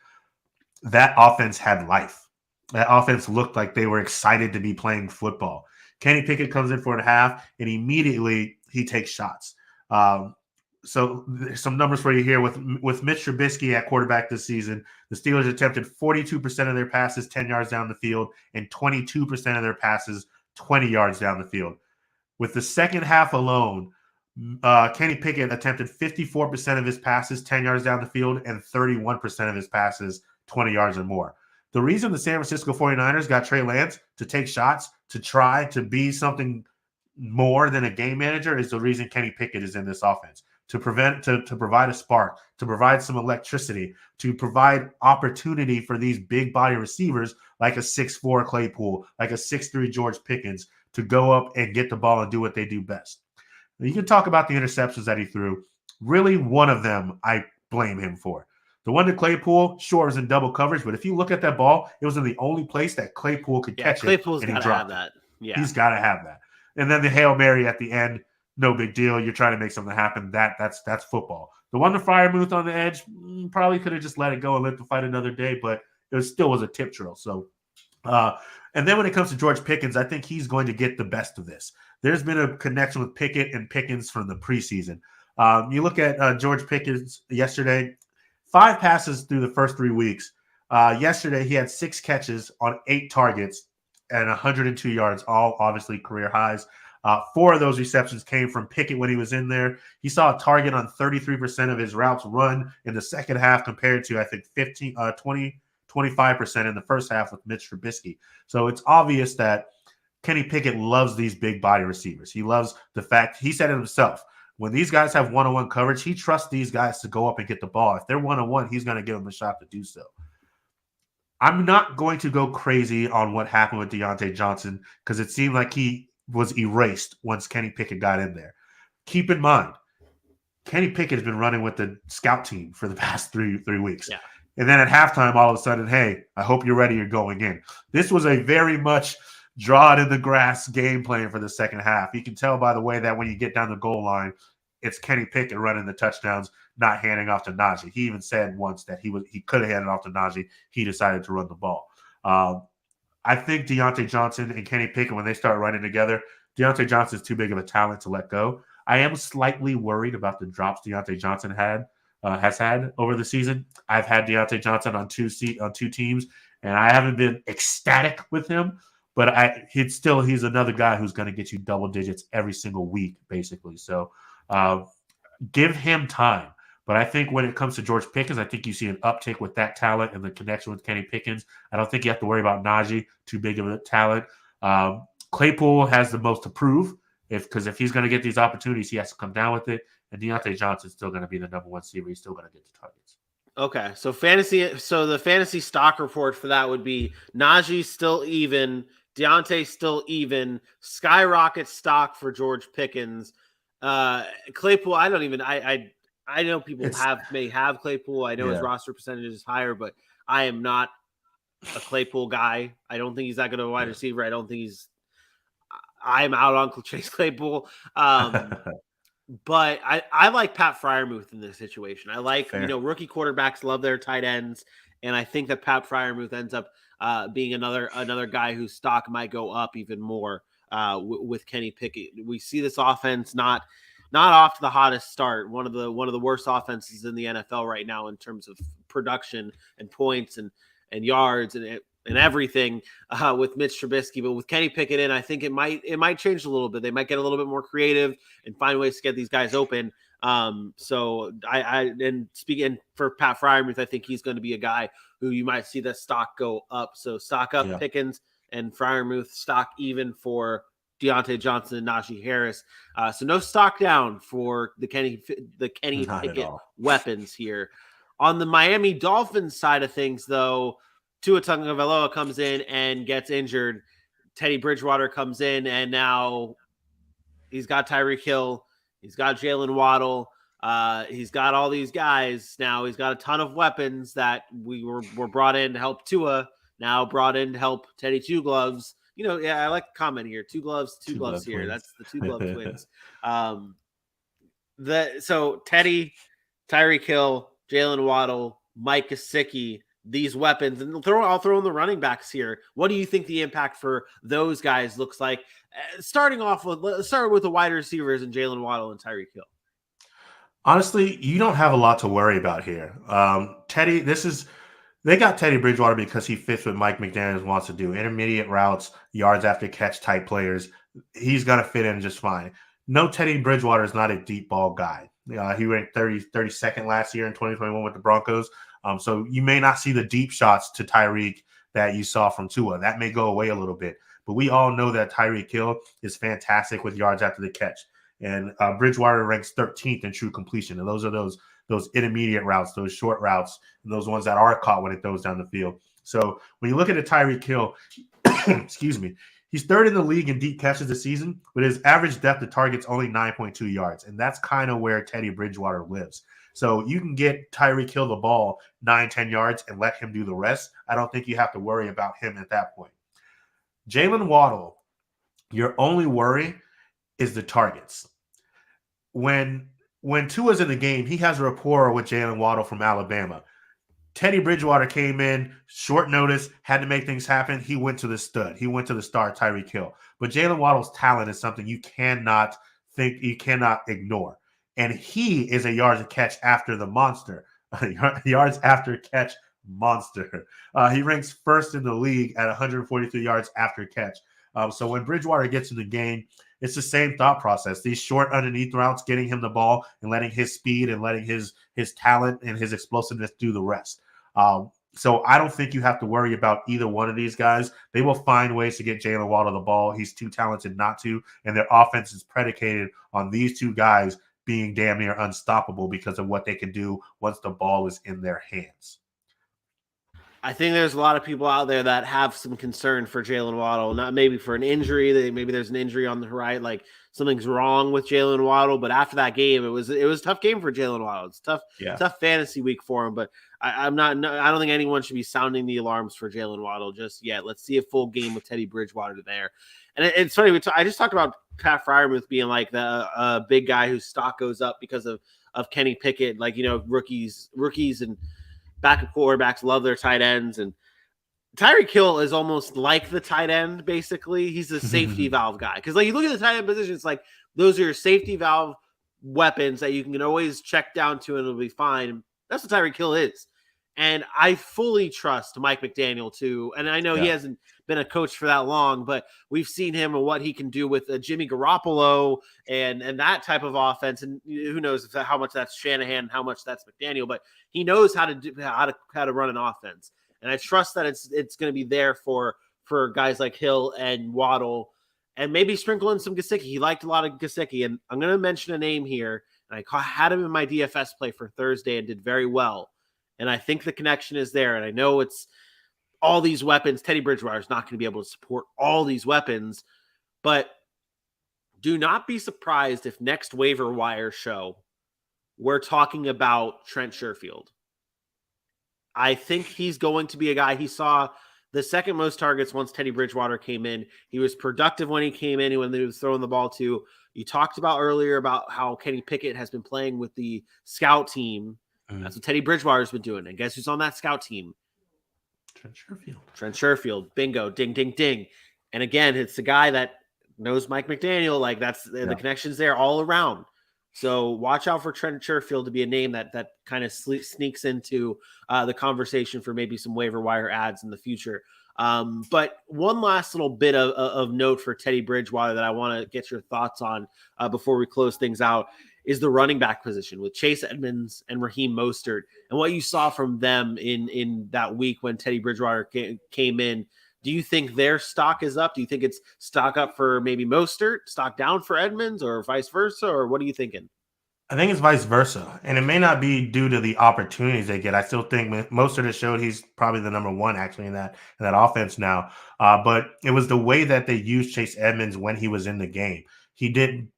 that offense had life. That offense looked like they were excited to be playing football. Kenny Pickett comes in for 1/2, and immediately he takes shots. So there's some numbers for you here. With Mitch Trubisky at quarterback this season, the Steelers attempted 42% of their passes 10 yards down the field and 22% of their passes 20 yards down the field. With the second half alone, Kenny Pickett attempted 54% of his passes 10 yards down the field and 31% of his passes 20 yards or more. The reason the San Francisco 49ers got Trey Lance to take shots, to try to be something more than a game manager, is the reason Kenny Pickett is in this offense. To provide a spark, to provide some electricity, to provide opportunity for these big body receivers like a 6'4" Claypool, like a 6'3" George Pickens, to go up and get the ball and do what they do best. You can talk about the interceptions that he threw. Really, one of them I blame him for. The one to Claypool, sure, was in double coverage, but if you look at that ball, it was in the only place that Claypool could catch Claypool's it, and he dropped that. Yeah, he's got to have that. And then the Hail Mary at the end, no big deal. You're trying to make something happen. That's football. The one to Freiermuth on the edge, probably could have just let it go and let the fight another day, but it still was a tip drill. So, and then when it comes to George Pickens, I think he's going to get the best of this. There's been a connection with Pickett and Pickens from the preseason. You look at George Pickens yesterday, 5 passes through the first 3 weeks. Yesterday, he had 6 catches on 8 targets and 102 yards, all obviously career highs. 4 of those receptions came from Pickett when he was in there. He saw a target on 33% of his routes run in the second half compared to, I think, 25% in the first half with Mitch Trubisky. So it's obvious that Kenny Pickett loves these big body receivers. He loves the fact, he said it himself, when these guys have one-on-one coverage, he trusts these guys to go up and get the ball. If they're one-on-one, he's going to give them a shot to do so. I'm not going to go crazy on what happened with Deontay Johnson because it seemed like he was erased once Kenny Pickett got in there. Keep in mind, Kenny Pickett has been running with the scout team for the past three weeks. Yeah. And then at halftime, all of a sudden, hey, I hope you're ready. You're going in. This was a very much draw it in the grass game plan for the second half. You can tell by the way that when you get down the goal line, it's Kenny Pickett running the touchdowns, not handing off to Najee. He even said once that he could have handed off to Najee. He decided to run the ball. I think Deontay Johnson and Kenny Pickett, when they start running together, Deontay Johnson is too big of a talent to let go. I am slightly worried about the drops Deontay Johnson has had over the season. I've had Deontay Johnson on two teams, and I haven't been ecstatic with him. But he's another guy who's going to get you double digits every single week, basically. So give him time. But I think when it comes to George Pickens, I think you see an uptick with that talent and the connection with Kenny Pickens. I don't think you have to worry about Najee, too big of a talent. Claypool has the most to prove because if he's going to get these opportunities, he has to come down with it. And Deontay Johnson's still going to be the number one receiver. He's still going to get the targets. Okay, so the fantasy stock report for that would be Najee still even, Deontay still even, skyrocket stock for George Pickens. Claypool, I know people may have Claypool. I know his roster percentage is higher, but I am not a Claypool guy. I don't think he's that good of a wide receiver. I'm out on Chase Claypool. But I like Pat Freiermuth in this situation. I like, rookie quarterbacks love their tight ends. And I think that Pat Freiermuth ends up being another guy whose stock might go up even more with Kenny Pickett. We see this offense not off to the hottest start. One of the worst offenses in the NFL right now in terms of production and points and yards and everything with Mitch Trubisky. But with Kenny Pickett in, I think it might change a little bit. They might get a little bit more creative and find ways to get these guys open. So speaking for Pat Freiermuth, I think he's going to be a guy who you might see the stock go up. So stock up Pickens and Freiermuth, stock even for Deontay Johnson and Najee Harris. So no stock down for the Kenny Pickett weapons here. On the Miami Dolphins side of things, though, Tua Tagovailoa comes in and gets injured. Teddy Bridgewater comes in, and now he's got Tyreek Hill. He's got Jalen Waddle. He's got all these guys. Now he's got a ton of weapons that were brought in to help Tua, now brought in to help Teddy Two Gloves. I like the comment here. Two gloves here. Twins. That's the Two Glove Twins. So Teddy, Tyreek Hill, Jalen Waddle, Mike Gesicki, these weapons, and I'll throw in the running backs here. What do you think the impact for those guys looks like? Let's start with the wide receivers and Jalen Waddle and Tyreek Hill. Honestly, you don't have a lot to worry about here. They got Teddy Bridgewater because he fits what Mike McDaniels wants to do. Intermediate routes, yards after catch type players. He's going to fit in just fine. No, Teddy Bridgewater is not a deep ball guy. He ranked 32nd last year in 2021 with the Broncos. So you may not see the deep shots to Tyreek that you saw from Tua. That may go away a little bit. But we all know that Tyreek Hill is fantastic with yards after the catch. And Bridgewater ranks 13th in true completion. And those are those intermediate routes, those short routes, and those ones that are caught when it goes down the field. So when you look at a Tyreek Hill, excuse me, he's third in the league in deep catches this season, but his average depth of target's only 9.2 yards. And that's kind of where Teddy Bridgewater lives. So you can get Tyreek Hill the ball 9-10 yards and let him do the rest. I don't think you have to worry about him at that point. Jalen Waddle, your only worry is the targets. When Tua's in the game, he has a rapport with Jalen Waddle from Alabama. Teddy Bridgewater came in, short notice, had to make things happen. He went to the stud. He went to the star, Tyreek Hill. But Jalen Waddle's talent is something you cannot ignore. And he is a yards catch after the monster. Yards after catch monster. He ranks first in the league at 143 yards after catch. So when Bridgewater gets in the game, it's the same thought process. These short underneath routes, getting him the ball and letting his speed and letting his talent and his explosiveness do the rest. So I don't think you have to worry about either one of these guys. They will find ways to get Jalen Waddle the ball. He's too talented not to. And their offense is predicated on these two guys being damn near unstoppable because of what they can do once the ball is in their hands. I think there's a lot of people out there that have some concern for Jalen Waddle, not maybe for an injury. Maybe there's an injury on the horizon, like something's wrong with Jalen Waddle. But after that game, it was a tough game for Jalen Waddle. It's tough fantasy week for him. But I don't think anyone should be sounding the alarms for Jalen Waddle just yet. Let's see a full game with Teddy Bridgewater there. And it's funny. I just talked about Pat Freiermuth being like the big guy whose stock goes up because of Kenny Pickett. Like, rookies and backup quarterbacks love their tight ends, and Tyreek Hill is almost like the tight end. Basically, he's the safety valve guy because, like, you look at the tight end position, it's like those are your safety valve weapons that you can always check down to, and it'll be fine. That's what Tyreek Hill is. And I fully trust Mike McDaniel too. And I know he hasn't been a coach for that long, but we've seen him and what he can do with Jimmy Garoppolo and that type of offense. And who knows how much that's Shanahan, how much that's McDaniel, but he knows how to run an offense. And I trust that it's going to be there for guys like Hill and Waddle, and maybe sprinkle in some Gesicki. He liked a lot of Gesicki, and I'm going to mention a name here. And I had him in my DFS play for Thursday and did very well. And I think the connection is there. And I know it's all these weapons. Teddy Bridgewater is not going to be able to support all these weapons, but do not be surprised if next waiver wire show we're talking about Trent Sherfield. I think he's going to be a guy. He saw the second most targets once Teddy Bridgewater came in. He was productive when he came in and when he was throwing the ball to. You talked about earlier about how Kenny Pickett has been playing with the scout team. That's what Teddy Bridgewater's been doing. And guess who's on that scout team? Trent Sherfield. Bingo. Ding, ding, ding. And again, it's the guy that knows Mike McDaniel. Like that's the connections there all around. So watch out for Trent Sherfield to be a name that kind of sneaks into the conversation for maybe some waiver wire ads in the future. But one last little bit of note for Teddy Bridgewater that I want to get your thoughts on before we close things out is the running back position with Chase Edmonds and Raheem Mostert, and what you saw from them in that week when Teddy Bridgewater came in. Do you think their stock is up? Do you think it's stock up for maybe Mostert, stock down for Edmonds, or vice versa? Or what are you thinking? I think it's vice versa. And it may not be due to the opportunities they get. I still think Mostert has showed he's probably the number one actually in that offense now. But it was the way that they used Chase Edmonds when he was in the game.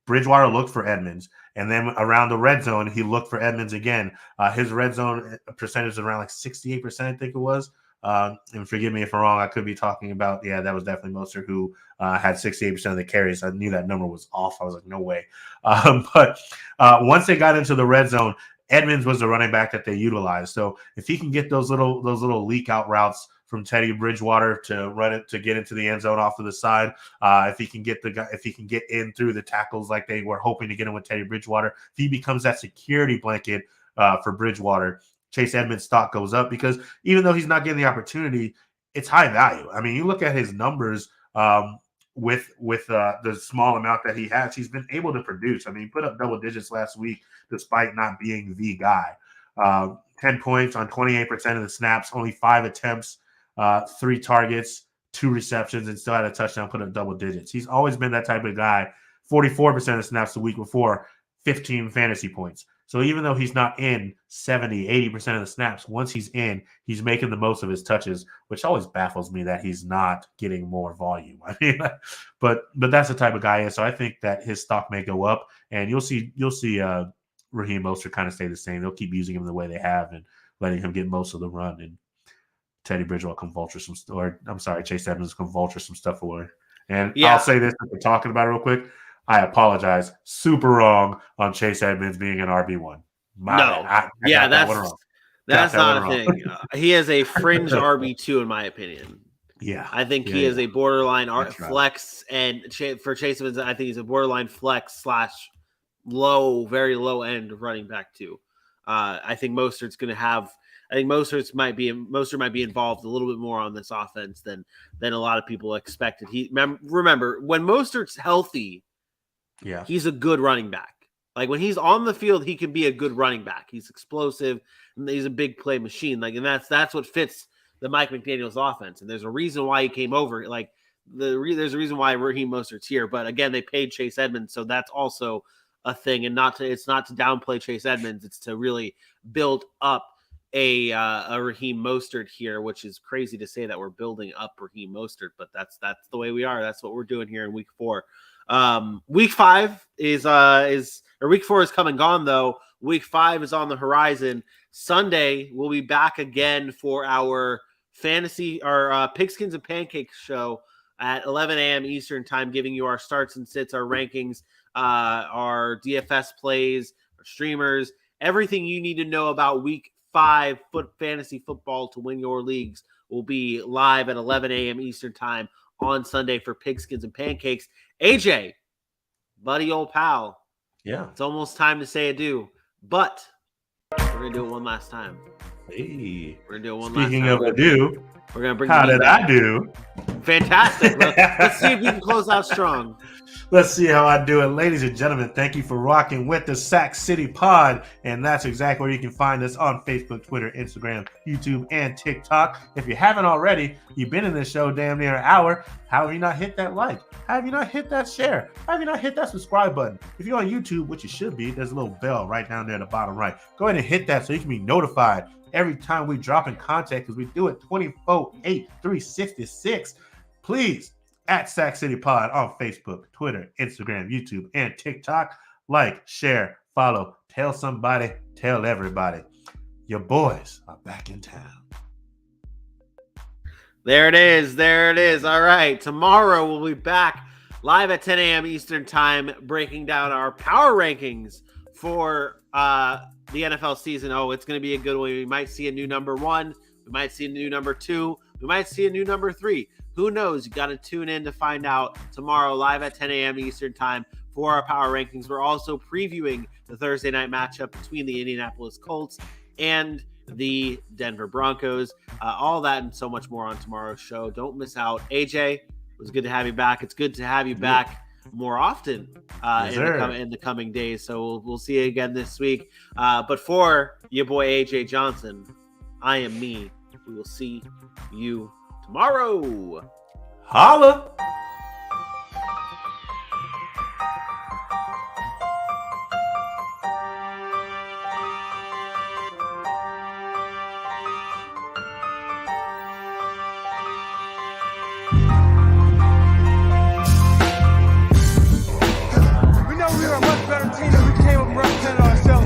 Bridgewater looked for Edmonds. And then around the red zone, he looked for Edmonds again. His red zone percentage is around like 68%, I think it was. And forgive me if I'm wrong. I could be talking about, that was definitely Mostert who had 68% of the carries. I knew that number was off. I was like, no way. But once they got into the red zone, Edmonds was the running back that they utilized. So if he can get those little leak out routes from Teddy Bridgewater to run it to get into the end zone off to the side, if he can get in through the tackles like they were hoping to get in with Teddy Bridgewater, if he becomes that security blanket for Bridgewater, Chase Edmonds' stock goes up because even though he's not getting the opportunity, it's high value. I mean, you look at his numbers with the small amount that he has, he's been able to produce. I mean, he put up double digits last week despite not being the guy. 10 points on 28% of the snaps, only 5 attempts, 3 targets, 2 receptions, and still had a touchdown, put up double digits. He's always been that type of guy. 44% of the snaps the week before, 15 fantasy points. So even though he's not in 70, 80% of the snaps, once he's in, he's making the most of his touches, which always baffles me that he's not getting more volume. I mean, but that's the type of guy he is. So I think that his stock may go up, and you'll see Raheem Mostert kind of stay the same. They'll keep using him the way they have and letting him get most of the run. And Teddy Bridgewater can vulture Chase Edmonds can vulture some stuff away. And I'll say this if we're talking about it real quick. I apologize. Super wrong on Chase Edmonds being an RB1. That's not a thing. He is a fringe RB2 in my opinion. Yeah. I think he is a borderline flex, and for Chase Edmonds, I think he's a borderline flex / very low end running back too. I think Mostert's going to have. I think Mostert might be involved a little bit more on this offense than a lot of people expected. Remember when Mostert's healthy. Yeah, he's a good running back. Like when he's on the field, he can be a good running back. He's explosive, and he's a big play machine. Like, and that's what fits the Mike McDaniel's offense. And there's a reason why he came over. Like there's a reason why Raheem Mostert's here. But again, they paid Chase Edmonds, so that's also a thing. And it's not to downplay Chase Edmonds. It's to really build up a Raheem Mostert here, which is crazy to say that we're building up Raheem Mostert, but that's the way we are. That's what we're doing here in week 4. Week 5 week 4 is come and gone though. Week 5 is on the horizon. Sunday we'll be back again for our Pigskins and Pancakes show at 11 a.m. Eastern time, giving you our starts and sits, our rankings, our DFS plays, our streamers, everything you need to know about week 5 fantasy football to win your leagues will be live at 11 a.m. Eastern time on Sunday for Pigskins and Pancakes. AJ, buddy, old pal. Yeah. It's almost time to say adieu, but we're going to do it one last time. Hey. We're gonna do one Speaking last of time. ado, We're gonna bring. how the did back. I do? Fantastic. Let's see if you can close out strong. Let's see how I do it. Ladies and gentlemen, thank you for rocking with the Sac City Pod. And that's exactly where you can find us on Facebook, Twitter, Instagram, YouTube, and TikTok. If you haven't already, you've been in this show damn near an hour. How have you not hit that like? How have you not hit that share? How have you not hit that subscribe button? If you're on YouTube, which you should be, there's a little bell right down there at the bottom right. Go ahead and hit that so you can be notified every time we drop in content, because we do it 24/8, 366. Please, at Sac City Pod on Facebook, Twitter, Instagram, YouTube, and TikTok. Like, share, follow, tell somebody, tell everybody. Your boys are back in town. There it is. There it is. All right. Tomorrow we'll be back live at 10 a.m. Eastern time, breaking down our power rankings for the NFL season. Oh, it's going to be a good one. We might see a new number 1. We might see a new number 2. We might see a new number 3. Who knows? You got to tune in to find out tomorrow live at 10 a.m. Eastern time for our power rankings. We're also previewing the Thursday night matchup between the Indianapolis Colts and the Denver Broncos. All that and so much more on tomorrow's show. Don't miss out. AJ, it was good to have you back. It's good to have you back more often in the coming days. So we'll see you again this week. But for your boy AJ Johnson, I am me. We will see you tomorrow. Holla! We know we were a much better team than we came up and represented ourselves.